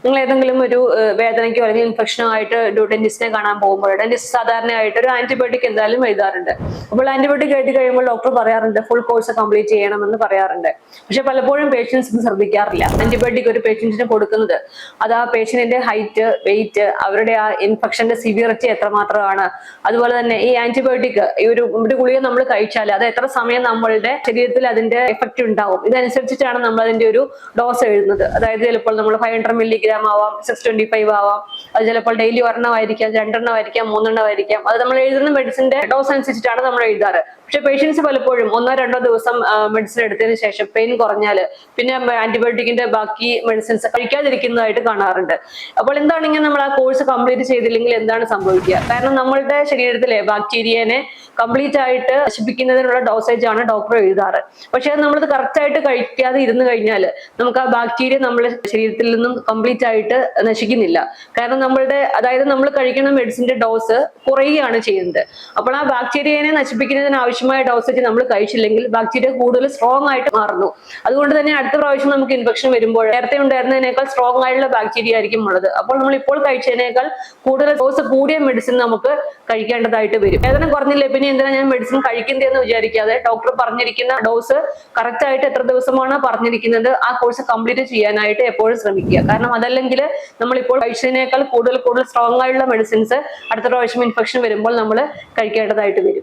നിങ്ങൾ ഏതെങ്കിലും ഒരു വേദനയ്ക്കോ അല്ലെങ്കിൽ ഇൻഫെക്ഷനോ ആയിട്ട് ഒരു ഡെന്റിസ്റ്റിനെ കാണാൻ പോകുമ്പോൾ ഡെന്റിസ്റ്റ് സാധാരണയായിട്ട് ഒരു ആന്റിബയോട്ടിക് എന്തായാലും എഴുതാറുണ്ട്. അപ്പോൾ ആന്റിബയോട്ടിക് എഴുതി കഴിയുമ്പോൾ ഡോക്ടർ പറയാറുണ്ട് ഫുൾ കോഴ്സ് കംപ്ലീറ്റ് ചെയ്യണമെന്ന് പറയാറുണ്ട്. പക്ഷെ പലപ്പോഴും പേഷ്യൻസ് ഇത് ശ്രദ്ധിക്കാറില്ല. ആന്റിബയോട്ടിക് ഒരു പേഷ്യന്റിന് കൊടുക്കുന്നത് അത് ആ പേഷ്യന്റിന്റെ ഹൈറ്റ്, വെയിറ്റ്, അവരുടെ ആ ഇൻഫെക്ഷന്റെ സിവിയറിറ്റി എത്രമാത്രമാണ്, അതുപോലെ തന്നെ ഈ ആന്റിബയോട്ടിക് ഈ ഒരു ഗുളിക നമ്മൾ കഴിച്ചാൽ അത് എത്ര സമയം നമ്മളുടെ ശരീരത്തിൽ അതിന്റെ എഫക്റ്റ് ഉണ്ടാവും, ഇതനുസരിച്ചിട്ടാണ് നമ്മൾ അതിന്റെ ഒരു ഡോസ് എഴുതുന്നത്. അതായത് ചിലപ്പോൾ നമ്മൾ 500 മില്ലിഗ്രാം ആവാം, 625 ആവാം, അത് ചിലപ്പോൾ ഡെയിലി ഒരെണ്ണമായിരിക്കാം, 2 എണ്ണമായിരിക്കാം, 3 എണ്ണമായിരിക്കാം. അത് നമ്മൾ എഴുതുന്ന മെഡിസിന്റെ ഡോസ് അനുസരിച്ചിട്ടാണ് നമ്മൾ എഴുതാറ്. പക്ഷെ പേഷ്യൻസ് പലപ്പോഴും 1-2 ദിവസം മെഡിസിൻ എടുത്തതിന് ശേഷം പെയിൻ കുറഞ്ഞാല് പിന്നെ ആന്റിബയോട്ടിക്കിന്റെ ബാക്കി മെഡിസിൻസ് കഴിക്കാതിരിക്കുന്നതായിട്ട് കാണാറുണ്ട്. അപ്പോൾ എന്താണെങ്കിൽ നമ്മൾ ആ കോഴ്സ് കംപ്ലീറ്റ് ചെയ്തില്ലെങ്കിൽ എന്താണ് സംഭവിക്കുക? കാരണം നമ്മളുടെ ശരീരത്തിലെ ബാക്ടീരിയനെ കംപ്ലീറ്റ് ആയിട്ട് നശിപ്പിക്കുന്നതിനുള്ള ഡോസേജ് ആണ് ഡോക്ടർ എഴുതാറ്. പക്ഷെ നമ്മളത് കറക്റ്റ് ആയിട്ട് കഴിക്കാതെ ഇരുന്ന് കഴിഞ്ഞാൽ നമുക്ക് ആ ബാക്ടീരിയ നമ്മുടെ ശരീരത്തിൽ നിന്നും കംപ്ലീറ്റ് ആയിട്ട് നശിക്കുന്നില്ല. കാരണം അതായത് നമ്മൾ കഴിക്കുന്ന മെഡിസിന്റെ ഡോസ് കുറയുകയാണ് ചെയ്യുന്നത്. അപ്പോൾ ആ ബാക്ടീരിയനെ നശിപ്പിക്കുന്നതിന് ആവശ്യമായ ഡോസേജ് നമ്മൾ കഴിച്ചില്ലെങ്കിൽ ബാക്ടീരിയ കൂടുതൽ സ്ട്രോങ് ആയിട്ട് മാറുന്നു. അതുകൊണ്ട് തന്നെ അടുത്ത പ്രാവശ്യം നമുക്ക് ഇൻഫെക്ഷൻ വരുമ്പോൾ നേരത്തെ ഉണ്ടായിരുന്നതിനേക്കാൾ സ്ട്രോങ് ആയിട്ടുള്ള ബാക്ടീരിയ ആയിരിക്കും ഉള്ളത്. അപ്പോൾ നമ്മൾ ഇപ്പോൾ കഴിച്ചതിനേക്കാൾ കൂടുതൽ ഡോസ് കൂടിയ മെഡിസിൻ നമുക്ക് കഴിക്കേണ്ടതായിട്ട് വരും. വേദന കുറഞ്ഞില്ലേ പിന്നെ എന്തിനാ ഞാൻ മെഡിസിൻ കഴിക്കുന്നതെന്ന് വിചാരിക്കാതെ ഡോക്ടർ പറഞ്ഞിരിക്കുന്ന ഡോസ് കറക്റ്റ് ആയിട്ട് എത്ര ദിവസമാണ് പറഞ്ഞിരിക്കുന്നത് ആ കോഴ്സ് കംപ്ലീറ്റ് ചെയ്യാനായിട്ട് എപ്പോഴും ശ്രമിക്കുക. കാരണം അതല്ലെങ്കിൽ നമ്മൾ ഇപ്പോൾ കഴിച്ചതിനേക്കാൾ കൂടുതൽ സ്ട്രോങ് ആയിട്ടുള്ള മെഡിസിൻസ് അടുത്ത പ്രാവശ്യം ഇൻഫെക്ഷൻ വരുമ്പോൾ നമ്മൾ കഴിക്കേണ്ടതായിട്ട് വരും.